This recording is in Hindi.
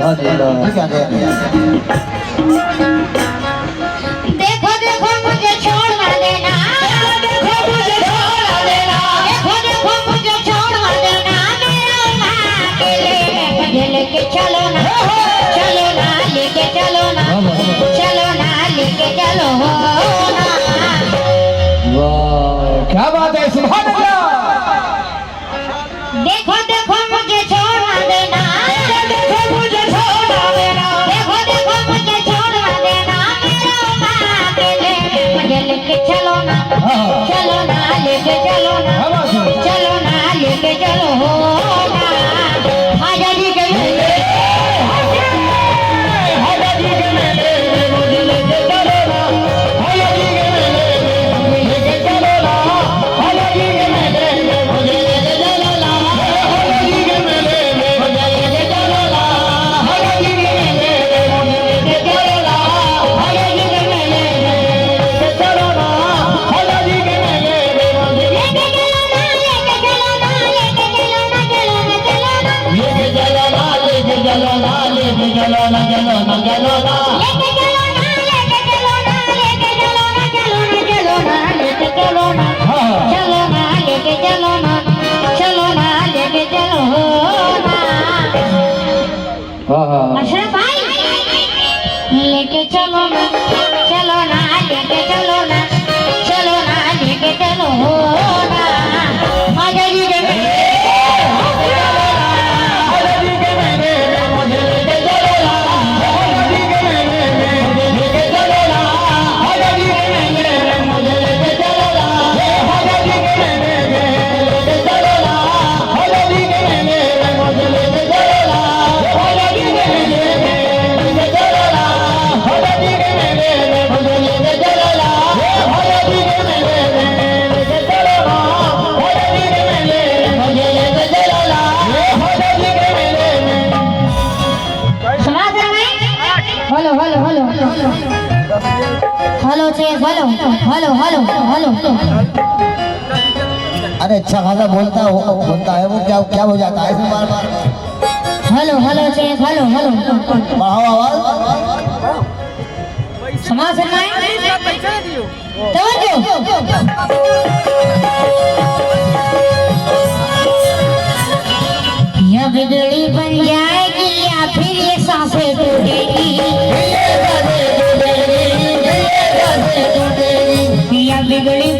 क्या दे देखो देखो मुझे छोड़वा देना, देखो मुझे छोड़वा देना, देखो देखो मुझे छोड़वा देना, मेरा माँ के लिए मुझे लेके चलो ना, चलो ना लेके चलो ना, चलो ना लेके चलो ना। वाह क्या बात है, सुभान अल्लाह। देखो देखो मुझे छोड़वा देना, देखो मुझे छोड़वा देना, देखो देखो मुझे छोड़वा देना, मेरा माँ के लिए मुझे लेके चलो ना, चलो ना लेके चलो ना, चलो ना लेके चलो ना। हाजा जी के मेले, हाजा जी के मेले मुझे लेके चलो ना, हाजा जी के मेले मुझे लेके चलो ना, हाजा जी के मेले मुझे लेके चलो ना, हाजा जी के मेले मुझे लेके चलो ना, हाजा जी के मेले मुझे लेके चलो ना, हाजा जी के मेले लेके चलो ना, हाजा जी के मेले मुझे लेके चलो ना, लेके चलो ना, लेके चलो ना, चलो ना, चलो ना, लेके चलो ना, लेके चलो ना, लेके चलो ना, चलो ना, चलो ना, लेके चलो ना, लेके चलो ना, लेके चलो ना, चलो ना, चलो ना, लेके चलो ना, चलो ना, लेके चलो ना, चलो ना, लेके चलो ना। अशरफ भाई लेके चलो ना, चलो ना, लेके चलो ना, चलो ना, लेके चलो ना। हाजा जी के मेले, हाजा जी के मेले मुझे लेके चलो ना, हाजा जी के मेले मुझे लेके चलो ना, हाजा जी के मेले मुझे लेके चलो ना, हाजा जी के मेले लेके चलो ना, हाजा जी के मेले मुझे लेके चलो ना, हाजा जी के मेले लेके चलो ना, हाजा जी के मेले मुझे लेके चलो ना, हाजा जी के मेले लेके चलो ना, हाजा जी के मेले मुझे लेके चलो ना, हाजा जी के मेले। समाज में hello hello hello hello check hello hello hello hello. अरे अच्छा खासा बोलता है वो क्या क्या हो जाता है इसमें बार बार। Hello hello check hello hello बढ़ाओ आवाज। समाज में तवज्जो। यह बिगड़ी बन जाएगी या फिर ये सांसें टूटेगी, या बिगड़ी